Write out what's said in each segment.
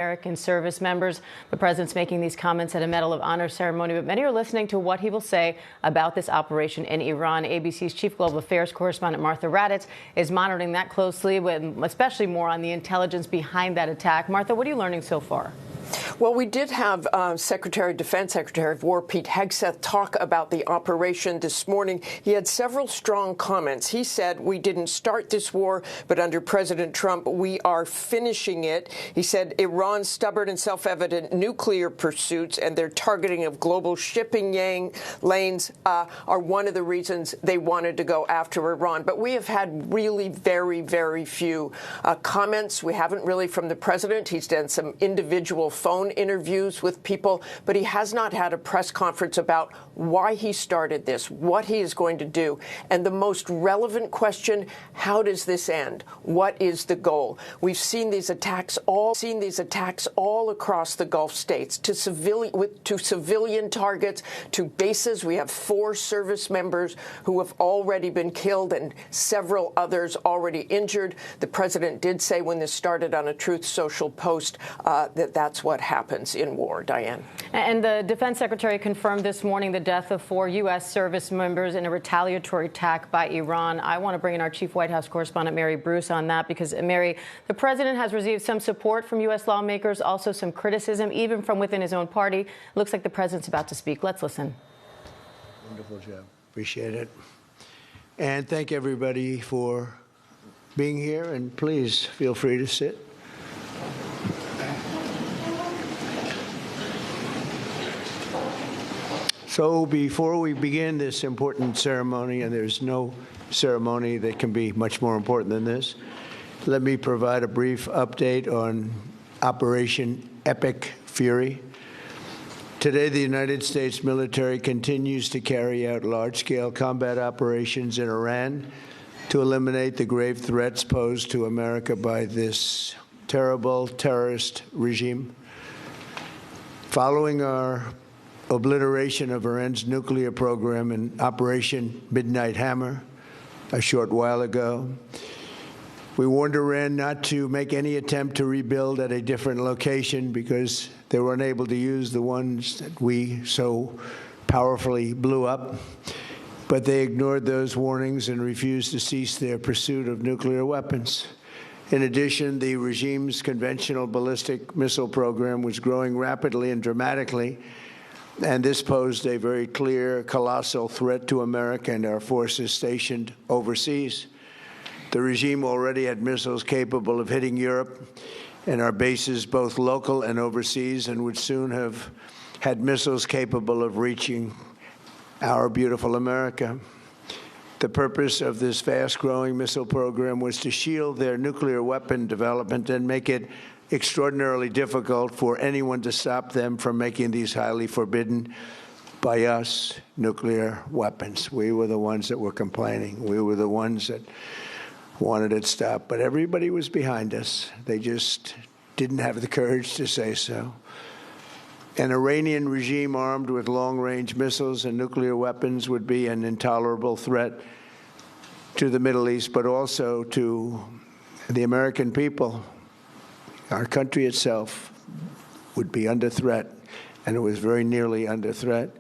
American service members. The president's making these comments at a Medal of Honor ceremony, but many are listening to what he will say about this operation in Iran. ABC's chief global affairs correspondent Martha Raddatz is monitoring that closely, with especially more on the intelligence behind that attack. Martha, what are you learning so far? Well, we did have Defense Secretary of War Pete Hegseth talk about the operation this morning. He had several strong comments. He said, "We didn't start this war, but under President Trump, we are finishing it." He said Iran's stubborn and self-evident nuclear pursuits and their targeting of global shipping lanes are one of the reasons they wanted to go after Iran. But we have had really very, very few comments. We haven't really from the president. He's done some individual phone interviews with people, but he has not had a press conference about why he started this, what he is going to do. And the most relevant question, how does this end? What is the goal? We've seen these attacks all across the Gulf states, to civilian targets, to bases. We have 4 service members who have already been killed and several others already injured. The president did say when this started on a Truth Social post that that's what happens in war. Diane. And the defense secretary confirmed this morning the death of 4 U.S. service members in a retaliatory attack by Iran. I want to bring in our chief White House correspondent, Mary Bruce, on that, because, Mary, the president has received some support from U.S. lawmakers, also some criticism, even from within his own party. It looks like the president's about to speak. Let's listen. Wonderful job. Appreciate it. And thank everybody for being here, and please feel free to sit. So before we begin this important ceremony, and there's no ceremony that can be much more important than this, let me provide a brief update on Operation Epic Fury. Today, the United States military continues to carry out large-scale combat operations in Iran to eliminate the grave threats posed to America by this terrible terrorist regime. Following our obliteration of Iran's nuclear program in Operation Midnight Hammer a short while ago, we warned Iran not to make any attempt to rebuild at a different location because they were unable to use the ones that we so powerfully blew up. But they ignored those warnings and refused to cease their pursuit of nuclear weapons. In addition, the regime's conventional ballistic missile program was growing rapidly and dramatically, and this posed a very clear, colossal threat to America and our forces stationed overseas. The regime already had missiles capable of hitting Europe and our bases, both local and overseas, and would soon have had missiles capable of reaching our beautiful America. The purpose of this fast-growing missile program was to shield their nuclear weapon development and make it extraordinarily difficult for anyone to stop them from making these highly forbidden by us nuclear weapons. We were the ones that were complaining. We were the ones that wanted it stopped. But everybody was behind us. They just didn't have the courage to say so. An Iranian regime armed with long-range missiles and nuclear weapons would be an intolerable threat to the Middle East, but also to the American people. Our country itself would be under threat, and it was very nearly under threat.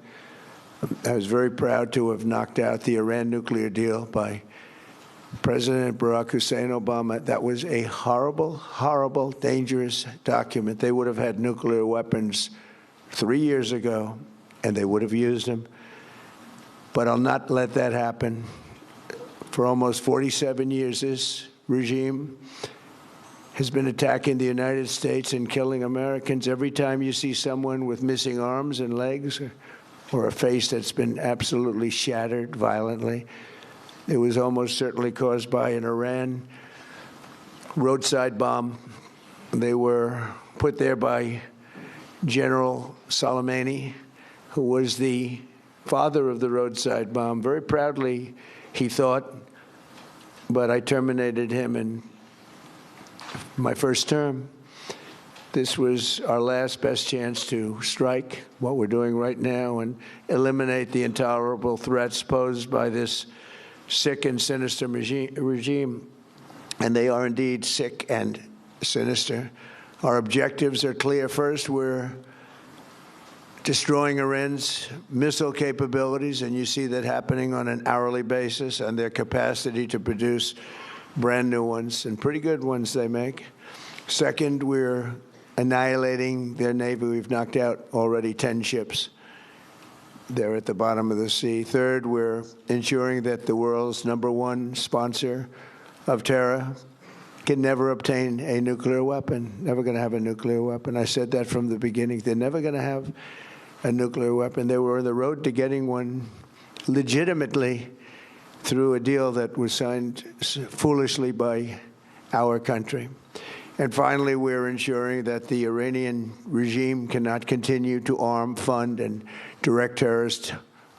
I was very proud to have knocked out the Iran nuclear deal by President Barack Hussein Obama. That was a horrible, horrible, dangerous document. They would have had nuclear weapons 3 years ago, and they would have used them. But I'll not let that happen. For almost 47 years, this regime has been attacking the United States and killing Americans. Every time you see someone with missing arms and legs or a face that's been absolutely shattered violently, it was almost certainly caused by an Iran roadside bomb. They were put there by General Soleimani, who was the father of the roadside bomb. Very proudly, he thought, but I terminated him in my first term. This was our last best chance to strike what we're doing right now and eliminate the intolerable threats posed by this sick and sinister regime. And they are indeed sick and sinister. Our objectives are clear. First, we're destroying Iran's missile capabilities, and you see that happening on an hourly basis, and their capacity to produce brand new ones, and pretty good ones they make. Second, we're annihilating their Navy. We've knocked out already 10 ships. They're at the bottom of the sea. Third, we're ensuring that the world's #1 sponsor of terror can never obtain a nuclear weapon, never going to have a nuclear weapon. I said that from the beginning. They're never going to have a nuclear weapon. They were on the road to getting one legitimately through a deal that was signed foolishly by our country. And finally, we're ensuring that the Iranian regime cannot continue to arm, fund, and direct terrorist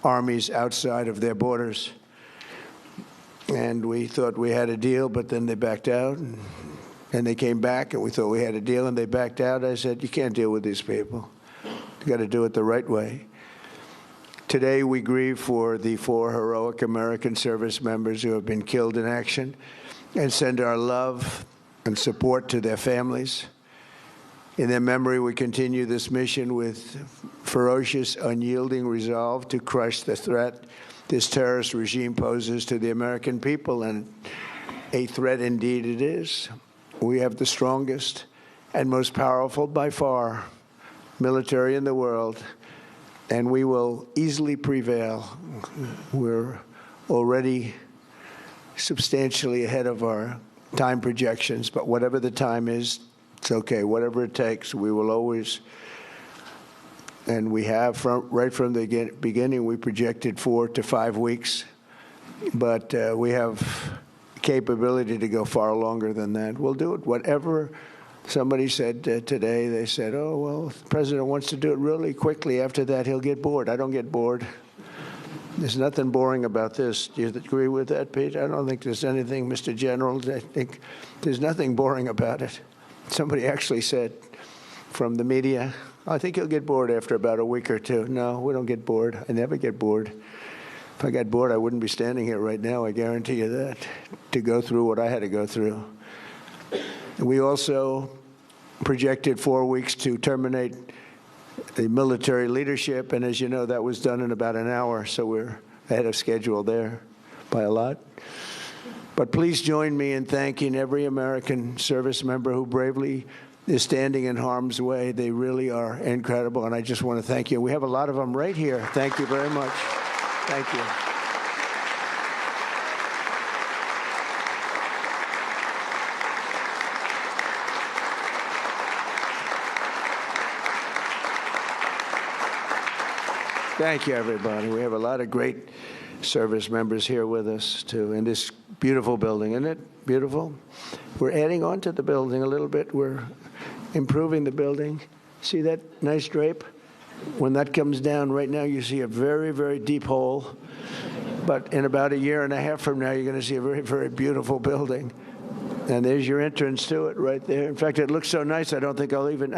armies outside of their borders. And we thought we had a deal, but then they backed out, and they came back, and we thought we had a deal, and they backed out. I said, you can't deal with these people. You got to do it the right way. Today, we grieve for the 4 heroic American service members who have been killed in action, and send our love and support to their families. In their memory, we continue this mission with ferocious, unyielding resolve to crush the threat this terrorist regime poses to the American people, and a threat indeed it is. We have the strongest and most powerful, by far, military in the world, and we will easily prevail. We're already substantially ahead of our time projections, but whatever the time is, it's okay. Whatever it takes, we will always. And we have, right from the beginning, we projected 4 to 5 weeks, but we have capability to go far longer than that. We'll do it. Whatever somebody said today, they said, oh, well, the president wants to do it really quickly. After that, he'll get bored. I don't get bored. There's nothing boring about this. Do you agree with that, Pete? I don't think there's anything, Mr. General. I think there's nothing boring about it. Somebody actually said from the media, I think he'll get bored after about a week or two. No, we don't get bored. I never get bored. If I got bored, I wouldn't be standing here right now, I guarantee you that, to go through what I had to go through. And we also projected 4 weeks to terminate the military leadership, and as you know, that was done in about an hour, so we're ahead of schedule there by a lot. But please join me in thanking every American service member who bravely is standing in harm's way. They really are incredible, and I just want to thank you. We have a lot of them right here. Thank you very much. Thank you. Thank you, everybody. We have a lot of great service members here with us, too, in this beautiful building. Isn't it beautiful? We're adding on to the building a little bit. We're improving the building. See that nice drape? When that comes down right now, you see a very, very deep hole. But in about a year and a half from now, you're going to see a very, very beautiful building. And there's your entrance to it right there. In fact, it looks so nice, I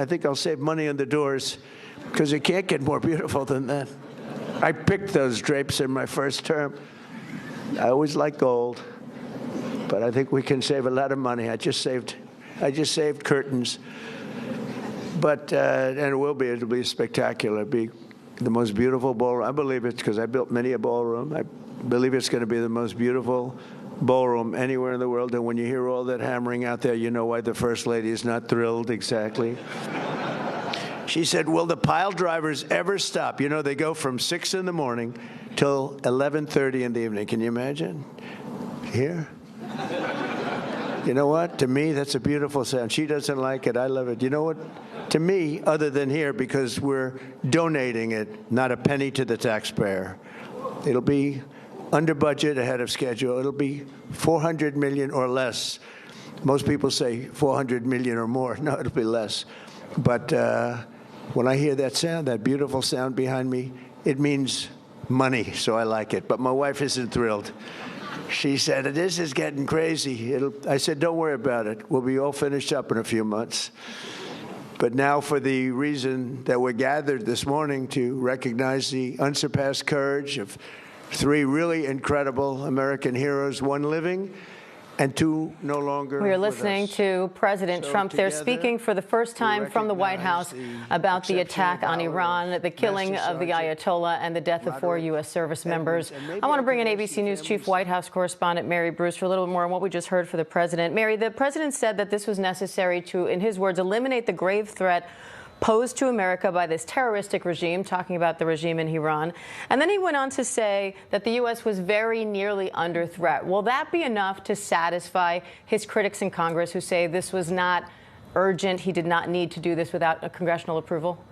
think I'll save money on the doors, because it can't get more beautiful than that. I picked those drapes in my first term. I always like gold, but I think we can save a lot of money. I just saved curtains. But and it'll be spectacular. It'll be the most beautiful ballroom. I believe it's because I built many a ballroom. I believe it's going to be the most beautiful ballroom anywhere in the world. And when you hear all that hammering out there, you know why the First Lady is not thrilled exactly. She said, will the pile drivers ever stop? You know, they go from 6 in the morning till 11:30 in the evening. Can you imagine? Here? You know what? To me, that's a beautiful sound. She doesn't like it. I love it. You know what? To me, other than here, because we're donating it, not a penny to the taxpayer. It'll be under budget, ahead of schedule. It'll be $400 million or less. Most people say $400 million or more. No, it'll be less. But when I hear that sound, that beautiful sound behind me, it means money, so I like it. But my wife isn't thrilled. She said, this is getting crazy. I said, don't worry about it. We'll be all finished up in a few months. But now for the reason that we're gathered this morning to recognize the unsurpassed courage of 3 really incredible American heroes, one living and two no longer. We are listening to President Trump there speaking for the first time from the White House about the attack on Iran, the killing of the Ayatollah, and the death of 4 U.S. service members. I want to bring in ABC News Chief White House correspondent Mary Bruce for a little bit more on what we just heard for the president. Mary, the president said that this was necessary to, in his words, eliminate the grave threat posed to America by this terroristic regime, talking about the regime in Iran. And then he went on to say that the U.S. was very nearly under threat. Will that be enough to satisfy his critics in Congress who say this was not urgent, he did not need to do this without a congressional approval?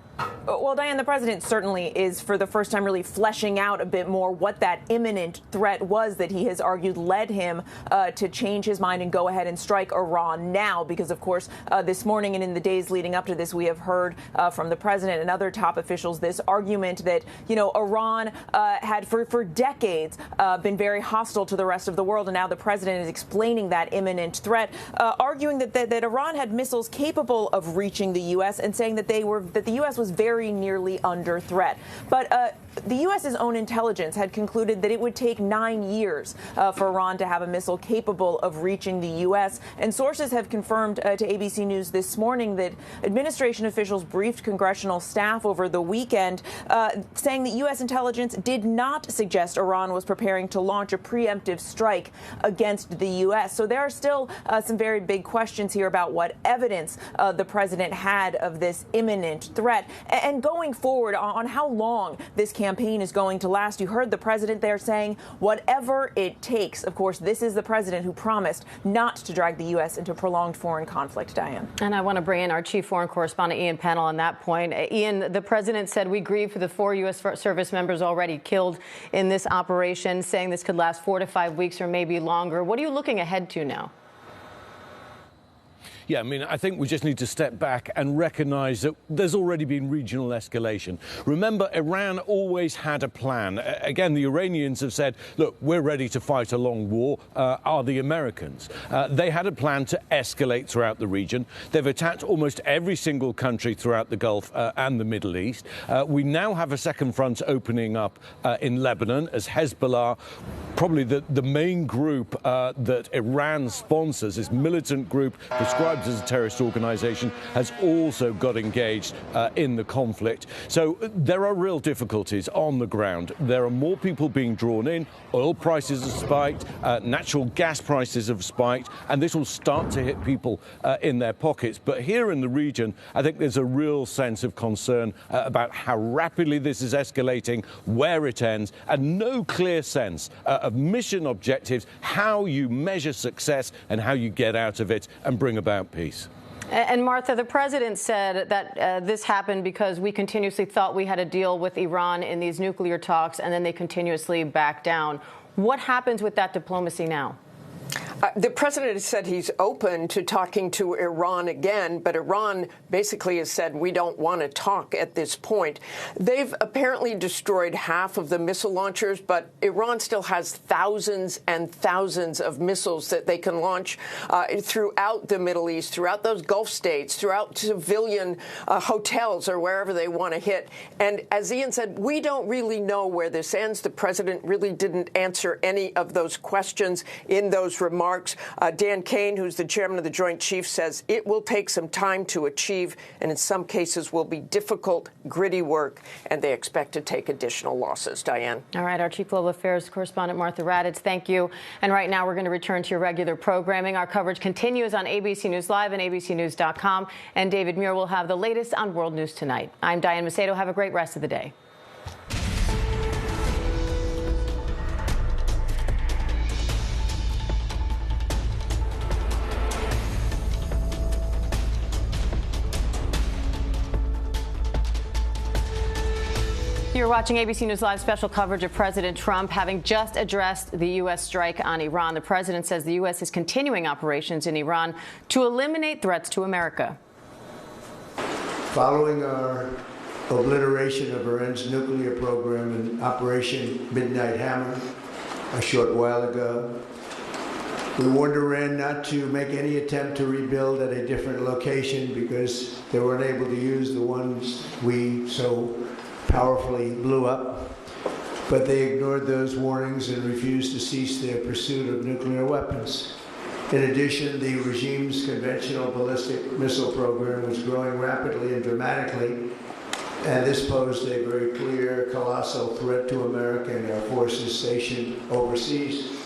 Well, Diane, the president certainly is, for the first time, really fleshing out a bit more what that imminent threat was that he has argued led him to change his mind and go ahead and strike Iran now. Because, of course, this morning and in the days leading up to this, we have heard from the president and other top officials this argument that, you know, Iran had for decades been very hostile to the rest of the world. And now the president is explaining that imminent threat, arguing that Iran had missiles capable of reaching the U.S. and saying that the U.S. was very nearly under threat. But the U.S.'s own intelligence had concluded that it would take 9 years for Iran to have a missile capable of reaching the U.S. And sources have confirmed to ABC News this morning that administration officials briefed congressional staff over the weekend, saying that U.S. intelligence did not suggest Iran was preparing to launch a preemptive strike against the U.S. So there are still some very big questions here about what evidence the president had of this imminent threat. And going forward on how long this campaign is going to last, you heard the president there saying whatever it takes. Of course, this is the president who promised not to drag the U.S. into prolonged foreign conflict, Diane. And I want to bring in our chief foreign correspondent, Ian Pennell, on that point. Ian, the president said we grieve for the 4 U.S. service members already killed in this operation, saying this could last 4 to 5 weeks or maybe longer. What are you looking ahead to now? Yeah, I mean, I think we just need to step back and recognize that there's already been regional escalation. Remember, Iran always had a plan. Again, the Iranians have said, look, we're ready to fight a long war, are the Americans. They had a plan to escalate throughout the region. They've attacked almost every single country throughout the Gulf and the Middle East. We now have a second front opening up in Lebanon as Hezbollah, probably the main group that Iran sponsors, this militant group described as a terrorist organization, has also got engaged in the conflict. So there are real difficulties on the ground. There are more people being drawn in. Oil prices have spiked. Natural gas prices have spiked. And this will start to hit people in their pockets. But here in the region, I think there's a real sense of concern about how rapidly this is escalating, where it ends, and no clear sense of mission objectives, how you measure success and how you get out of it and bring about peace. And Martha, the president said that this happened because we continuously thought we had a deal with Iran in these nuclear talks, and then they continuously back down. What happens with that diplomacy now? The president has said he's open to talking to Iran again, but Iran basically has said we don't want to talk at this point. They've apparently destroyed half of the missile launchers, but Iran still has thousands and thousands of missiles that they can launch throughout the Middle East, throughout those Gulf states, throughout civilian hotels or wherever they want to hit. And as Ian said, we don't really know where this ends. The president really didn't answer any of those questions in those remarks. Dan Kane, who's the chairman of the Joint Chiefs, says it will take some time to achieve, and in some cases will be difficult, gritty work, and they expect to take additional losses. Diane. All right, our Chief Global Affairs correspondent, Martha Raddatz, thank you. And right now, we're going to return to your regular programming. Our coverage continues on ABC News Live and abcnews.com, and David Muir will have the latest on World News Tonight. I'm Diane Macedo. Have a great rest of the day. You're watching ABC News Live special coverage of President Trump having just addressed the U.S. strike on Iran. The president says the U.S. is continuing operations in Iran to eliminate threats to America. Following our obliteration of Iran's nuclear program in Operation Midnight Hammer a short while ago, we warned Iran not to make any attempt to rebuild at a different location because they were unable to use the ones we so powerfully blew up, but they ignored those warnings and refused to cease their pursuit of nuclear weapons. In addition, the regime's conventional ballistic missile program was growing rapidly and dramatically, and this posed a very clear, colossal threat to America and our forces stationed overseas.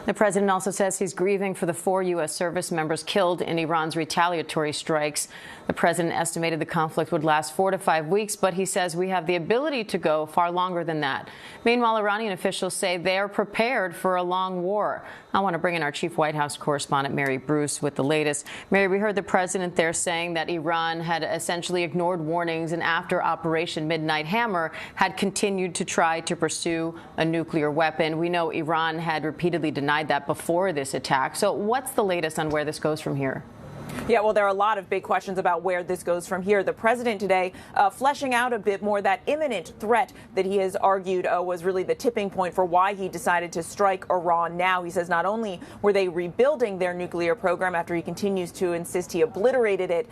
The president also says he's grieving for the 4 U.S. service members killed in Iran's retaliatory strikes. The president estimated the conflict would last 4 to 5 weeks, but he says we have the ability to go far longer than that. Meanwhile, Iranian officials say they are prepared for a long war. I want to bring in our chief White House correspondent, Mary Bruce, with the latest. Mary, we heard the president there saying that Iran had essentially ignored warnings and after Operation Midnight Hammer had continued to try to pursue a nuclear weapon. We know Iran had repeatedly denied that before this attack. So what's the latest on where this goes from here? Yeah, well, there are a lot of big questions about where this goes from here. The president today fleshing out a bit more that imminent threat that he has argued was really the tipping point for why he decided to strike Iran now. He says not only were they rebuilding their nuclear program after he continues to insist he obliterated it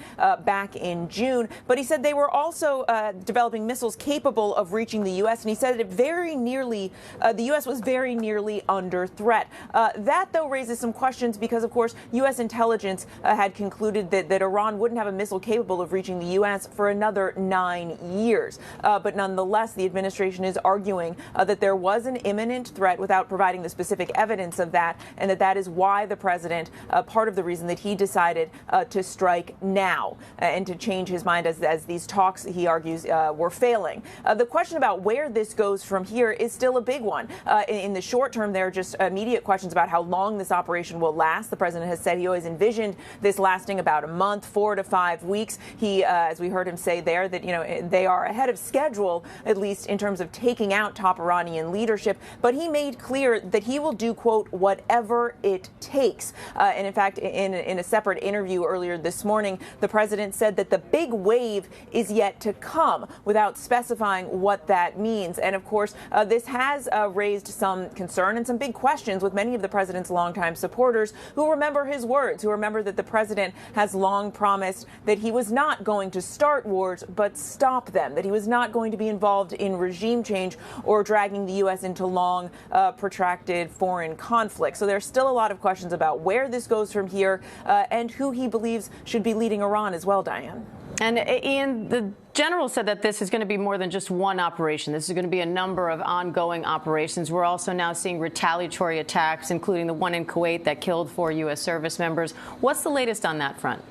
back in June, but he said they were also developing missiles capable of reaching the U.S. And he said it very nearly, the U.S. was very nearly under threat. That, though, raises some questions because, of course, U.S. intelligence had concluded that Iran wouldn't have a missile capable of reaching the U.S. for another 9 years. But nonetheless, the administration is arguing that there was an imminent threat without providing the specific evidence of that, and that is why the president, part of the reason that he decided to strike now and to change his mind as these talks, he argues, were failing. The question about where this goes from here is still a big one. In the short term, there are just immediate questions about how long this operation will last. The president has said he always envisioned this lasting about a month, 4 to 5 weeks. He, as we heard him say there, that, you know, they are ahead of schedule, at least in terms of taking out top Iranian leadership. But he made clear that he will do, quote, whatever it takes. And in fact, in a separate interview earlier this morning, the president said that the big wave is yet to come without specifying what that means. And of course, this has raised some concern and some big questions with many of the president's longtime supporters who remember his words, who remember that the president has long promised that he was not going to start wars but stop them, that he was not going to be involved in regime change or dragging the U.S. into long, protracted foreign conflict. So there's still a lot of questions about where this goes from here and who he believes should be leading Iran as well, Diane. And Ian, the general said that this is going to be more than just one operation. This is going to be a number of ongoing operations. We're also now seeing retaliatory attacks, including the one in Kuwait that killed 4 U.S. service members. What's the latest on that front?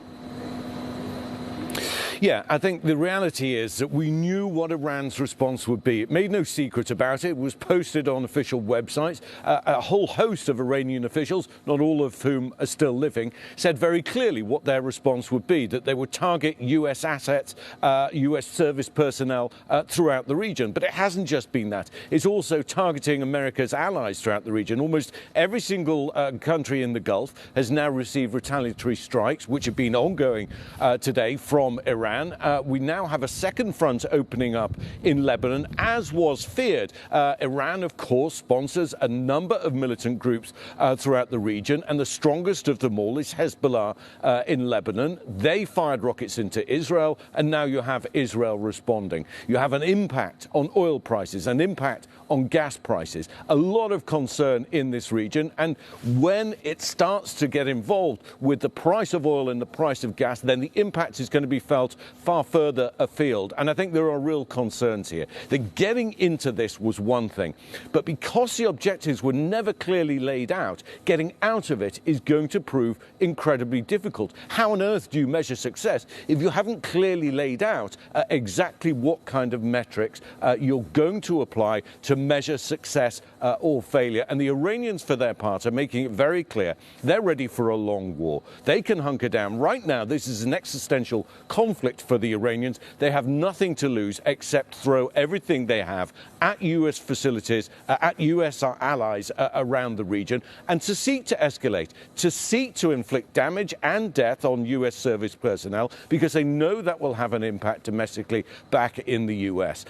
Yeah, I think the reality is that we knew what Iran's response would be. It made no secret about it. It was posted on official websites. A whole host of Iranian officials, not all of whom are still living, said very clearly what their response would be, that they would target U.S. assets, U.S. service personnel throughout the region. But it hasn't just been that. It's also targeting America's allies throughout the region. Almost every single country in the Gulf has now received retaliatory strikes, which have been ongoing today from Iran. We now have a second front opening up in Lebanon, as was feared. Iran, of course, sponsors a number of militant groups throughout the region, and the strongest of them all is Hezbollah in Lebanon. They fired rockets into Israel, and now you have Israel responding. You have an impact on oil prices, an impact on gas prices, a lot of concern in this region. And when it starts to get involved with the price of oil and the price of gas, then the impact is going to be felt far further afield. And I think there are real concerns here. That getting into this was one thing, but because the objectives were never clearly laid out, getting out of it is going to prove incredibly difficult. How on earth do you measure success if you haven't clearly laid out exactly what kind of metrics you're going to apply to measure success or failure? And the Iranians, for their part, are making it very clear they're ready for a long war. They can hunker down. Right now, this is an existential conflict for the Iranians. They have nothing to lose except throw everything they have at U.S. facilities, at U.S. allies around the region, and to seek to escalate, to seek to inflict damage and death on U.S. service personnel, because they know that will have an impact domestically back in the U.S.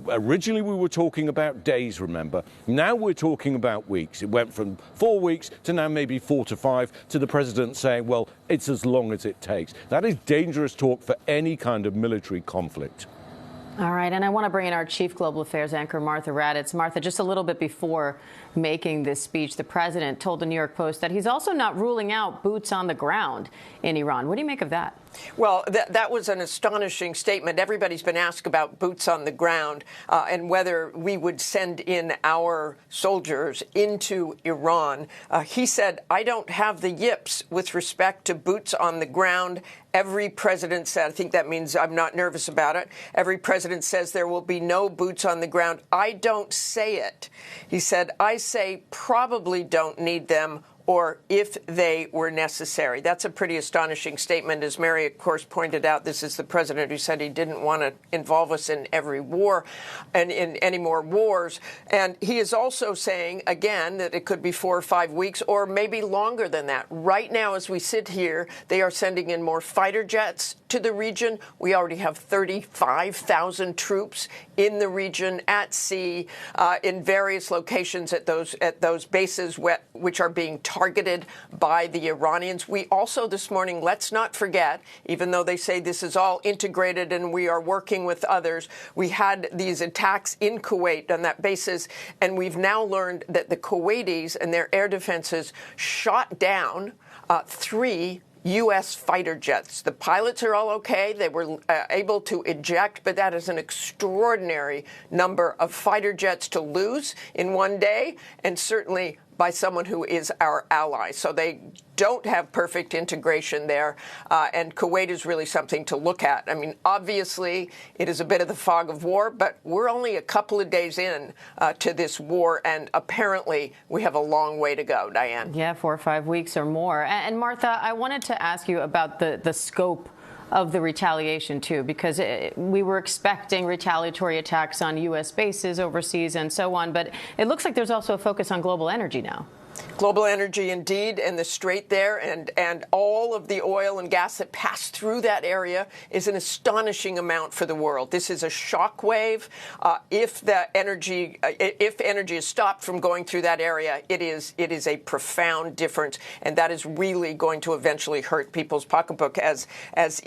Originally, we were talking about days, remember. Now we're talking about weeks. It went from 4 weeks to now maybe 4 to 5, to the president saying, well, it's as long as it takes. That is dangerous talk for any kind of military conflict. All right, and I want to bring in our chief global affairs anchor, Martha Raddatz. Martha, just a little bit before making this speech, the president told the New York Post that he's also not ruling out boots on the ground in Iran. What do you make of that? Well, that was an astonishing statement. Everybody's been asked about boots on the ground and whether we would send in our soldiers into Iran. He said, I don't have the yips with respect to boots on the ground. Every president said, I think that means I'm not nervous about it. Every president says there will be no boots on the ground. I don't say it. He said, I say probably don't need them, or if they were necessary. That's a pretty astonishing statement. As Mary, of course, pointed out, this is the president who said he didn't want to involve us in every war and in any more wars. And he is also saying, again, that it could be 4 or 5 weeks or maybe longer than that. Right now, as we sit here, they are sending in more fighter jets to the region. We already have 35,000 troops in the region at sea, in various locations at those bases which are being targeted by the Iranians. We also this morning, let's not forget, even though they say this is all integrated and we are working with others, we had these attacks in Kuwait on that basis, and we've now learned that the Kuwaitis and their air defenses shot down 3 U.S. fighter jets. The pilots are all okay. They were able to eject, but that is an extraordinary number of fighter jets to lose in one day, and certainly by someone who is our ally. So they don't have perfect integration there, and Kuwait is really something to look at. I mean, obviously, it is a bit of the fog of war, but we're only a couple of days in to this war, and apparently we have a long way to go, Diane. Yeah, 4 or 5 weeks or more. And Martha, I wanted to ask you about the scope of the retaliation, too, because we were expecting retaliatory attacks on U.S. bases overseas and so on. But it looks like there's also a focus on global energy now. Global energy, indeed, and the strait there and all of the oil and gas that pass through that area is an astonishing amount for the world. This is a shock wave. If energy is stopped from going through that area, it is a profound difference, and that is really going to eventually hurt people's pocketbook, as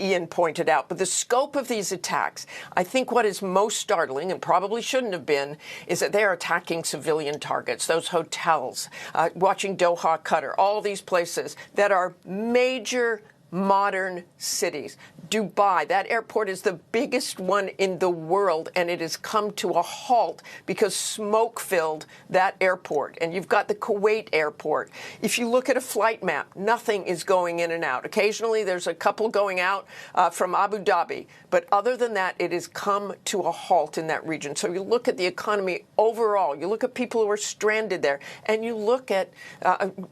Ian pointed out. But the scope of these attacks, I think what is most startling, and probably shouldn't have been, is that they are attacking civilian targets, those hotels, watching Doha, Qatar, all these places that are major modern cities. Dubai, that airport is the biggest one in the world, and it has come to a halt because smoke filled that airport. And you've got the Kuwait airport. If you look at a flight map, nothing is going in and out. Occasionally, there's a couple going out from Abu Dhabi. But other than that, it has come to a halt in that region. So you look at the economy overall, you look at people who are stranded there, and you look at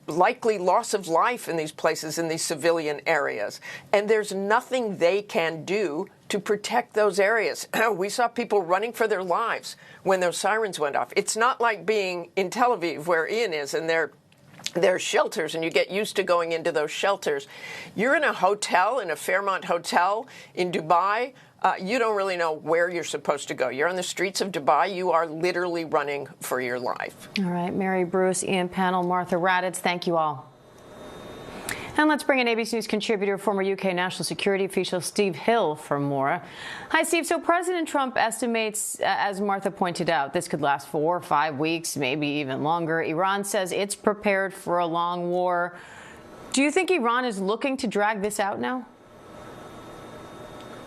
likely loss of life in these places, in these civilian areas. And there's nothing they can do to protect those areas. We saw people running for their lives when those sirens went off. It's not like being in Tel Aviv, where Ian is, and there's shelters, and you get used to going into those shelters. You're in a hotel, in a Fairmont hotel in Dubai. You don't really know where you're supposed to go. You're on the streets of Dubai. You are literally running for your life. All right, Mary Bruce, Ian Pannell, Martha Raddatz, thank you all. And let's bring in ABC News contributor, former UK National Security official Steve Hill for more. Hi, Steve. So President Trump estimates, as Martha pointed out, this could last 4 or 5 weeks, maybe even longer. Iran says it's prepared for a long war. Do you think Iran is looking to drag this out now?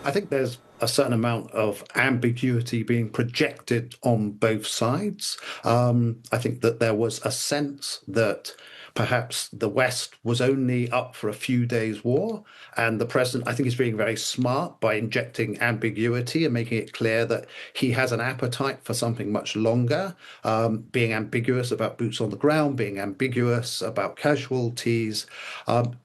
I think there's a certain amount of ambiguity being projected on both sides. I think that there was a sense that perhaps the West was only up for a few days' war, and the president, I think, is being very smart by injecting ambiguity and making it clear that he has an appetite for something much longer, being ambiguous about boots on the ground, being ambiguous about casualties,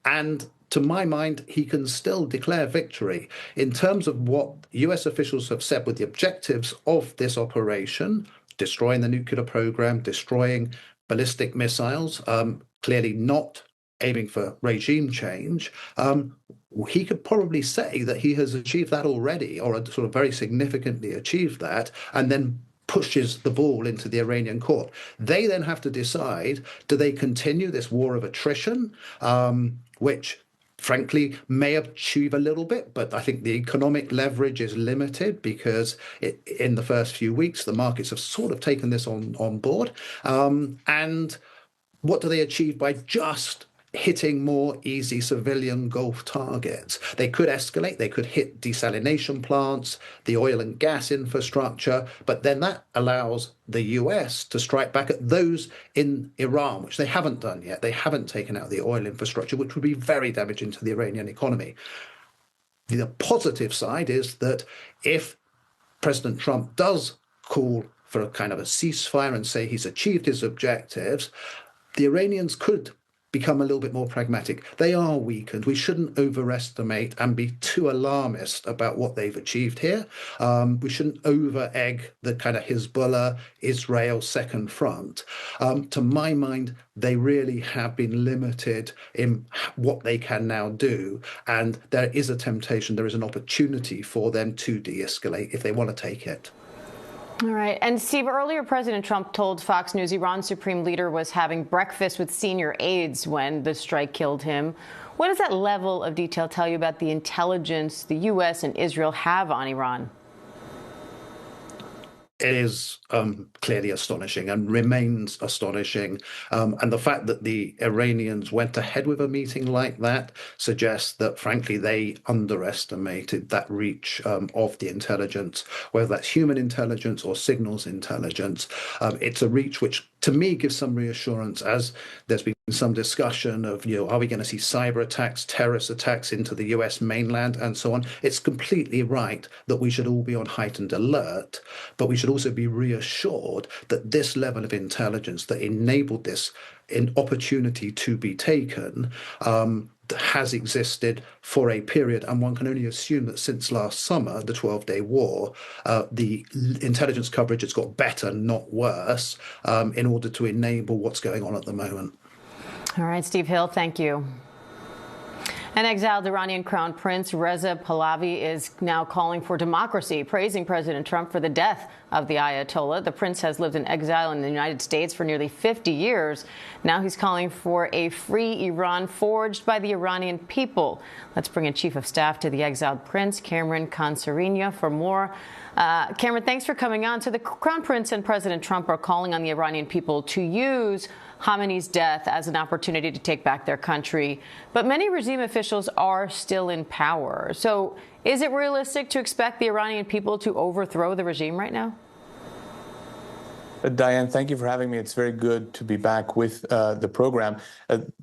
and to my mind, he can still declare victory. In terms of what US officials have said with the objectives of this operation, destroying the nuclear program, destroying ballistic missiles, clearly not aiming for regime change, he could probably say that he has achieved that already, or sort of very significantly achieved that, and then pushes the ball into the Iranian court. They then have to decide, do they continue this war of attrition, which frankly, may achieve a little bit, but I think the economic leverage is limited because in the first few weeks, the markets have sort of taken this on board. And what do they achieve by just hitting more easy civilian Gulf targets? They could escalate, they could hit desalination plants, the oil and gas infrastructure, but then that allows the US to strike back at those in Iran, which they haven't done yet. They haven't taken out the oil infrastructure, which would be very damaging to the Iranian economy. The positive side is that if President Trump does call for a kind of a ceasefire and say he's achieved his objectives, the Iranians could become a little bit more pragmatic. They are weakened. We shouldn't overestimate and be too alarmist about what they've achieved here. We shouldn't over-egg the kind of Hezbollah, Israel second front. To my mind, they really have been limited in what they can now do. And there is a temptation, there is an opportunity for them to de-escalate if they want to take it. All right. And Steve, earlier President Trump told Fox News Iran's supreme leader was having breakfast with senior aides when the strike killed him. What does that level of detail tell you about the intelligence the U.S. and Israel have on Iran? It is clearly astonishing and remains astonishing. And the fact that the Iranians went ahead with a meeting like that suggests that, frankly, they underestimated that reach of the intelligence, whether that's human intelligence or signals intelligence. It's a reach which, to me, gives some reassurance, as there's been some discussion of, are we going to see cyber attacks, terrorist attacks into the US mainland and so on. It's completely right that we should all be on heightened alert, but we should also be reassured that this level of intelligence that enabled this opportunity to be taken has existed for a period, and one can only assume that since last summer, the 12-day war, the intelligence coverage has got better, not worse, in order to enable what's going on at the moment. All right, Steve Hill, thank you. An exiled Iranian Crown Prince Reza Pahlavi is now calling for democracy, praising President Trump for the death of the Ayatollah. The prince has lived in exile in the United States for nearly 50 years. Now he's calling for a free Iran forged by the Iranian people. Let's bring in Chief of Staff to the exiled prince, Cameron Consarinia, for more. Cameron, thanks for coming on. So the Crown Prince and President Trump are calling on the Iranian people to use Khamenei's death as an opportunity to take back their country. But many regime officials are still in power. So is it realistic to expect the Iranian people to overthrow the regime right now? Diane, thank you for having me. It's very good to be back with the program.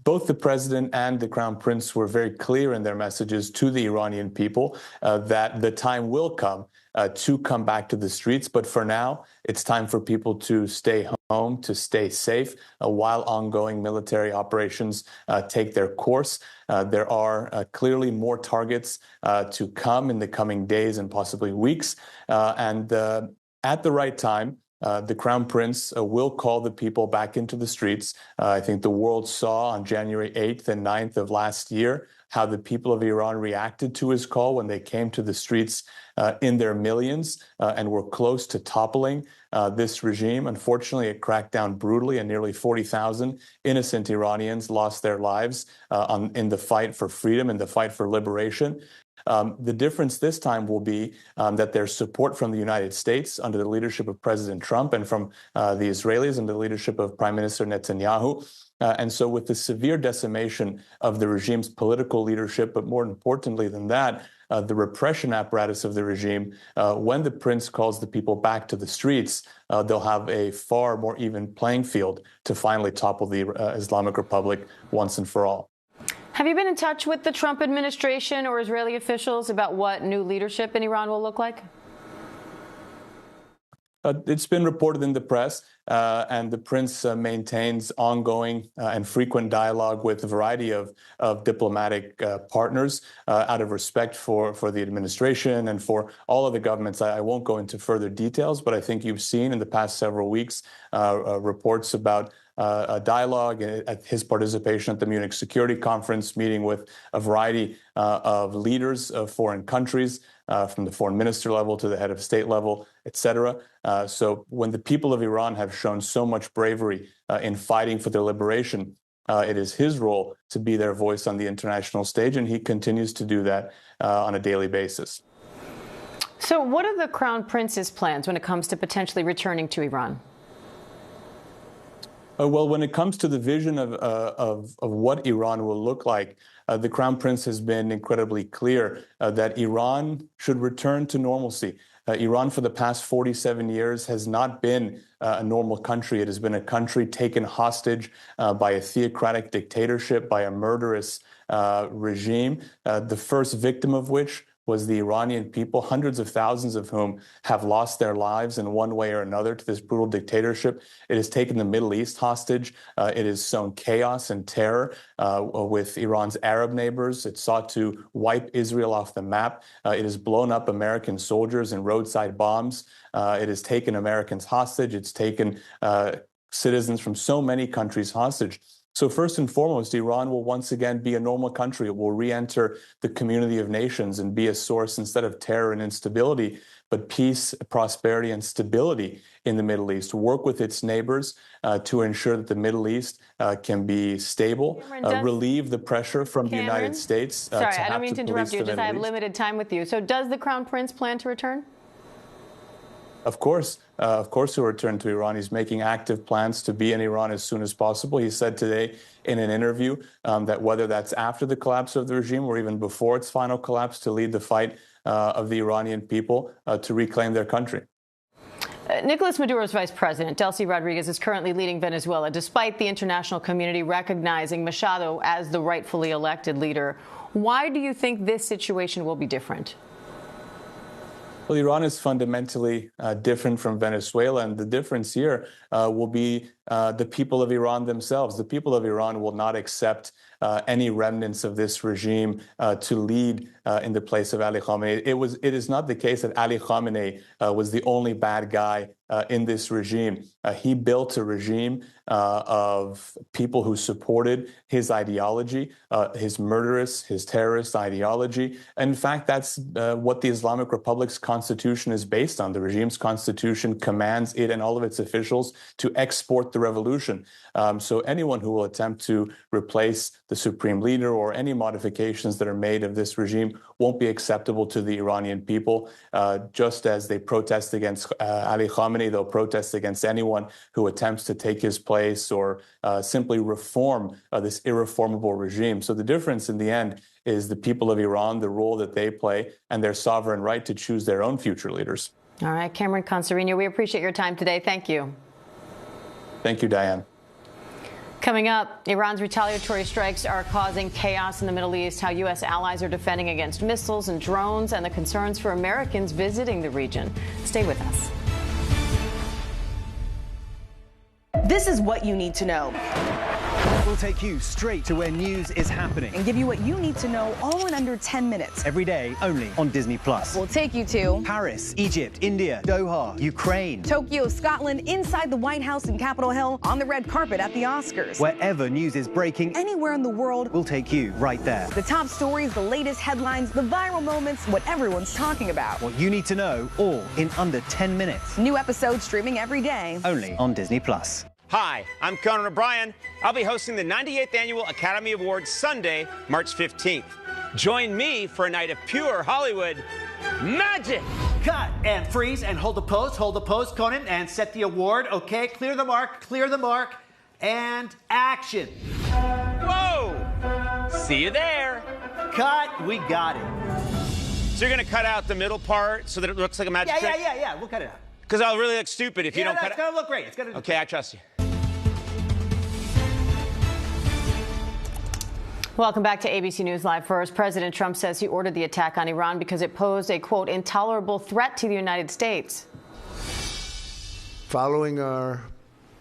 Both the president and the Crown Prince were very clear in their messages to the Iranian people that the time will come to come back to the streets. But for now, it's time for people to stay home, to stay safe while ongoing military operations take their course. There are clearly more targets to come in the coming days and possibly weeks. And at the right time, the Crown Prince will call the people back into the streets. I think the world saw on January 8th and 9th of last year how the people of Iran reacted to his call when they came to the streets in their millions and were close to toppling this regime. Unfortunately, it cracked down brutally, and nearly 40,000 innocent Iranians lost their lives in the fight for freedom and the fight for liberation. The difference this time will be that there's support from the United States under the leadership of President Trump and from the Israelis under the leadership of Prime Minister Netanyahu. And so with the severe decimation of the regime's political leadership, but more importantly than that, the repression apparatus of the regime, when the prince calls the people back to the streets, they'll have a far more even playing field to finally topple the Islamic Republic once and for all. Have you been in touch with the Trump administration or Israeli officials about what new leadership in Iran will look like? It's been reported in the press, and the prince maintains ongoing and frequent dialogue with a variety of diplomatic partners out of respect for the administration and for all of the governments. I won't go into further details, but I think you've seen in the past several weeks reports about a dialogue, his participation at the Munich Security Conference, meeting with a variety of leaders of foreign countries, from the foreign minister level to the head of state level, et cetera. So when the people of Iran have shown so much bravery in fighting for their liberation, It is his role to be their voice on the international stage, and he continues to do that on a daily basis. So what are the Crown Prince's plans when it comes to potentially returning to Iran? Well, when it comes to the vision of what Iran will look like, the Crown Prince has been incredibly clear that Iran should return to normalcy. Iran, for the past 47 years, has not been a normal country. It has been a country taken hostage by a theocratic dictatorship, by a murderous regime, the first victim of which was the Iranian people, hundreds of thousands of whom have lost their lives in one way or another to this brutal dictatorship. It has taken the Middle East hostage. It has sown chaos and terror with Iran's Arab neighbors. It sought to wipe Israel off the map. It has blown up American soldiers in roadside bombs. It has taken Americans hostage. It's taken citizens from so many countries hostage. So first and foremost, Iran will once again be a normal country. It will re-enter the community of nations and be a source, instead of terror and instability, but peace, prosperity, and stability in the Middle East. Work with its neighbors to ensure that the Middle East can be stable, relieve the pressure from the United States. Sorry, I don't mean to interrupt you, just I have limited time with you. So does the Crown Prince plan to return? Of course, he'll return to Iran. He's making active plans to be in Iran as soon as possible. He said today in an interview that whether that's after the collapse of the regime or even before its final collapse, to lead the fight of the Iranian people to reclaim their country. Nicolas Maduro's vice president, Delcy Rodriguez, is currently leading Venezuela, despite the international community recognizing Machado as the rightfully elected leader. Why do you think this situation will be different? Well, Iran is fundamentally different from Venezuela, and the difference here will be the people of Iran themselves. The people of Iran will not accept any remnants of this regime to lead in the place of Ali Khamenei. It is not the case that Ali Khamenei was the only bad guy in this regime. He built a regime of people who supported his ideology, his murderous, his terrorist ideology. In fact, that's what the Islamic Republic's constitution is based on. The regime's constitution commands it and all of its officials to export the revolution. So anyone who will attempt to replace the supreme leader or any modifications that are made of this regime won't be acceptable to the Iranian people. Just as they protest against Ali Khamenei, they'll protest against anyone who attempts to take his place or simply reform this irreformable regime. So the difference in the end is the people of Iran, the role that they play, and their sovereign right to choose their own future leaders. All right, Cameron Concerino, we appreciate your time today. Thank you. Thank you, Diane. Coming up, Iran's retaliatory strikes are causing chaos in the Middle East, how U.S. allies are defending against missiles and drones, and the concerns for Americans visiting the region. Stay with us. This is what you need to know. We'll take you straight to where news is happening And give you what you need to know all in under 10 minutes. every day only on Disney+. We'll take you to Paris, Egypt, India, Doha, Ukraine. Tokyo, Scotland, inside the White House in Capitol Hill, on the red carpet at the Oscars. Wherever news is breaking, Anywhere in the world, we'll take you right there. the top stories, the latest headlines, the viral moments, what everyone's talking about. What you need to know, all in under 10 minutes. New episodes streaming every day. Only on Disney+. Hi, I'm Conan O'Brien. I'll be hosting the 98th Annual Academy Awards Sunday, March 15th. Join me for a night of pure Hollywood magic. Cut and freeze and hold the pose, Conan, and set the award. Okay, clear the mark, and action. Whoa! See you there. Cut, we got it. So you're gonna cut out the middle part so that it looks like a magic trick? Yeah, we'll cut it out. Because I'll really look stupid if you don't cut it. It's gonna look great. It's gonna. Okay, I trust you. Welcome back to ABC News Live. First, President Trump says he ordered the attack on Iran because it posed a, quote, intolerable threat to the United States. Following our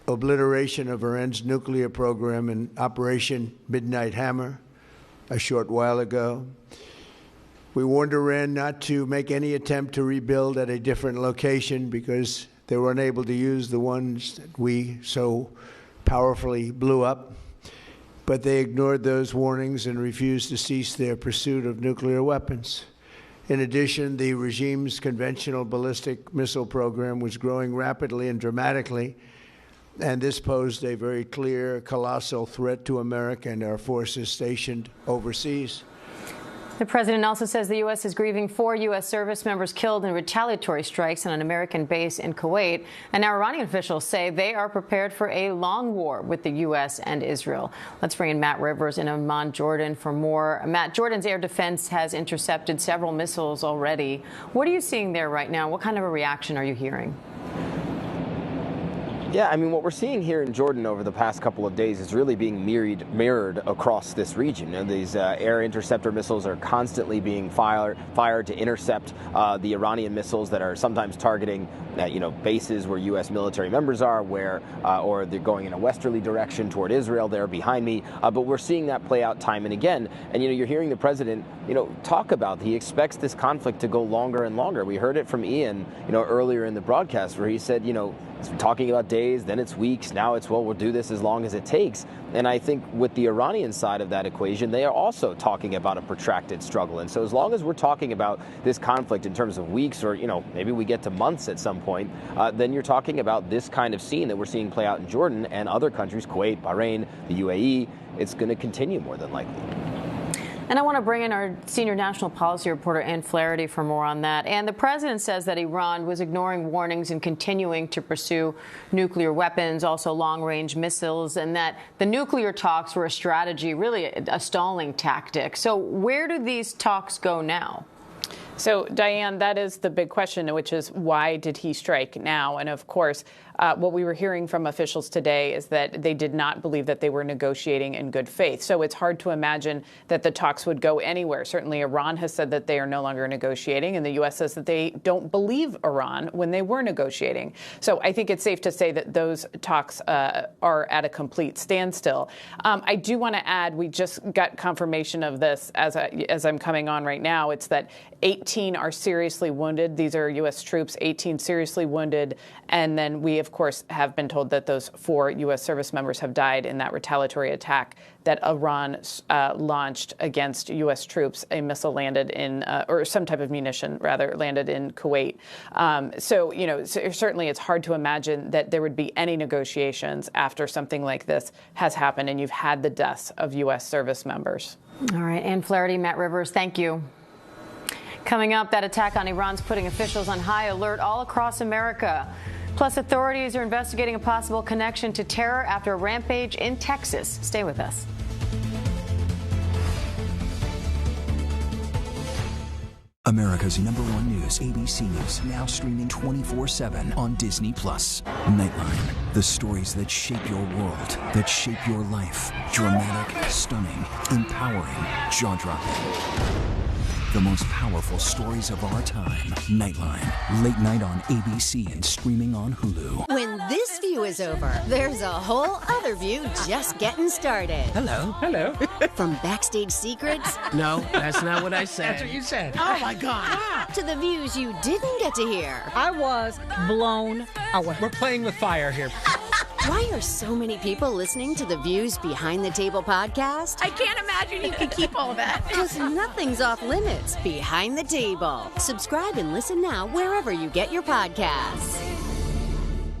obliteration of Iran's nuclear program in Operation Midnight Hammer a short while ago, we warned Iran not to make any attempt to rebuild at a different location because they were unable to use the ones that we so powerfully blew up. But they ignored those warnings and refused to cease their pursuit of nuclear weapons. In addition, the regime's conventional ballistic missile program was growing rapidly and dramatically, And this posed a very clear, colossal threat to America and our forces stationed overseas. The president also says the U.S. is grieving 4 U.S. service members killed in retaliatory strikes on an American base in Kuwait. And now Iranian officials say they are prepared for a long war with the U.S. and Israel. Let's bring in Matt Rivers in Amman, Jordan, for more. Matt, Jordan's air defense has intercepted several missiles already. What are you seeing there right now? What kind of a reaction are you hearing? Yeah, I mean, what we're seeing here in Jordan over the past couple of days is really being mirrored across this region. And these air interceptor missiles are constantly being fired to intercept the Iranian missiles that are sometimes targeting, bases where U.S. military members are, or they're going in a westerly direction toward Israel. They're behind me. But we're seeing that play out time and again. And, you're hearing the president, talk about he expects this conflict to go longer and longer. We heard it from Ian, earlier in the broadcast where he said, talking about days, then it's weeks, now it's, well, we'll do this as long as it takes. And I think with the Iranian side of that equation, they are also talking about a protracted struggle. And so as long as we're talking about this conflict in terms of weeks or, maybe we get to months at some point, then you're talking about this kind of scene that we're seeing play out in Jordan and other countries, Kuwait, Bahrain, the UAE. It's going to continue more than likely. And I want to bring in our senior national policy reporter, Ann Flaherty, for more on that. And the president says that Iran was ignoring warnings and continuing to pursue nuclear weapons, also long-range missiles, and that the nuclear talks were a strategy, really a stalling tactic. So where do these talks go now? So, Diane, that is the big question, which is why did he strike now? And of course, what we were hearing from officials today is that they did not believe that they were negotiating in good faith. So it's hard to imagine that the talks would go anywhere. Certainly, Iran has said that they are no longer negotiating, and the U.S. says that they don't believe Iran when they were negotiating. So I think it's safe to say that those talks are at a complete standstill. I do want to add, we just got confirmation of this as I'm coming on right now. It's that 18 are seriously wounded. These are U.S. troops, 18 seriously wounded. And then we, of course, have been told that those 4 U.S. service members have died in that retaliatory attack that Iran launched against U.S. troops. A missile landed in, or some type of munition, rather, landed in Kuwait. So certainly it's hard to imagine that there would be any negotiations after something like this has happened and you've had the deaths of U.S. service members. All right. Ann Flaherty, Matt Rivers, thank you. Coming up, that attack on Iran's putting officials on high alert all across America. Plus, authorities are investigating a possible connection to terror after a rampage in Texas. Stay with us. America's #1 news, ABC News, now streaming 24/7 on Disney+. Nightline, the stories that shape your world, that shape your life. Dramatic, stunning, empowering, jaw-dropping. The most powerful stories of our time. Nightline, late night on ABC and streaming on Hulu. When this view is over, there's a whole other view just getting started. Hello. Hello. From backstage secrets. No, that's not what I said. That's what you said. Oh, my God. To the views you didn't get to hear. I was blown away. We're playing with fire here. Why are so many people listening to the Views Behind the Table podcast? I can't imagine you can keep all that. Because nothing's off limits behind the table. Subscribe and listen now wherever you get your podcasts.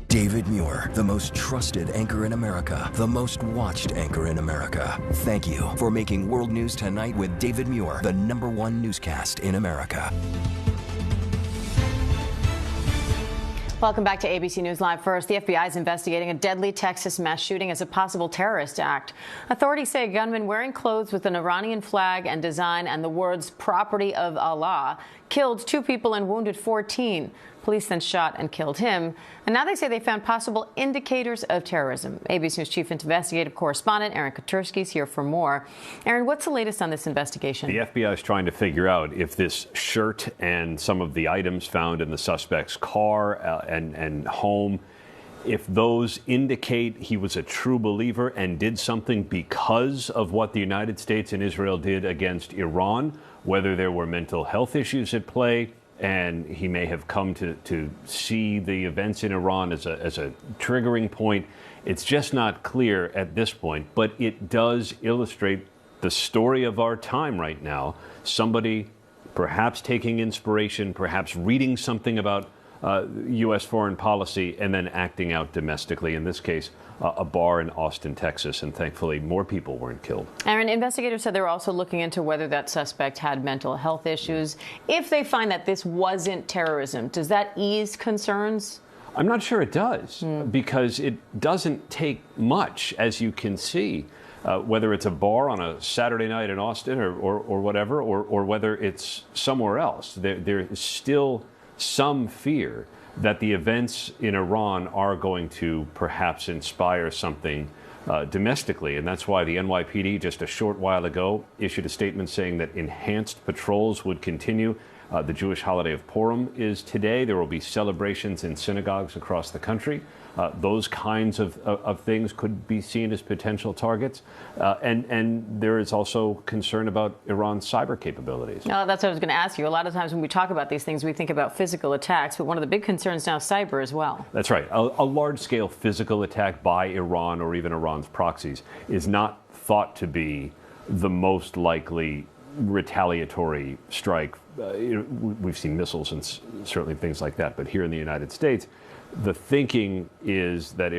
David Muir, the most trusted anchor in America, the most watched anchor in America. Thank you for making World News Tonight with David Muir the #1 newscast in America. Welcome back to ABC News Live. First, the FBI is investigating a deadly Texas mass shooting as a possible terrorist act. Authorities say a gunman wearing clothes with an Iranian flag and design and the words "property of Allah" killed 2 people and wounded 14. Police then shot and killed him. And now they say they found possible indicators of terrorism. ABC News Chief Investigative Correspondent Aaron Katersky is here for more. Aaron, what's the latest on this investigation? The FBI is trying to figure out if this shirt and some of the items found in the suspect's car and home, if those indicate he was a true believer and did something because of what the United States and Israel did against Iran, whether there were mental health issues at play, and he may have come to see the events in Iran as a triggering point. It's just not clear at this point, but it does illustrate the story of our time right now. Somebody perhaps taking inspiration, perhaps reading something about U.S. foreign policy and then acting out domestically. In this case, a bar in Austin, Texas, and thankfully more people weren't killed. Aaron, investigators said they're also looking into whether that suspect had mental health issues. If they find that this wasn't terrorism, does that ease concerns? I'm not sure it does, because it doesn't take much, as you can see, whether it's a bar on a Saturday night in Austin or whatever, or whether it's somewhere else. There is still some fear that the events in Iran are going to perhaps inspire something domestically. And that's why the NYPD just a short while ago issued a statement saying that enhanced patrols would continue. The Jewish holiday of Purim is today. There will be celebrations in synagogues across the country. Those kinds of things could be seen as potential targets. And there is also concern about Iran's cyber capabilities. That's what I was going to ask you. A lot of times when we talk about these things, we think about physical attacks, but one of the big concerns now is cyber as well. That's right. A large-scale physical attack by Iran or even Iran's proxies is not thought to be the most likely retaliatory strike. We've seen missiles and certainly things like that, but here in the United States, the thinking is that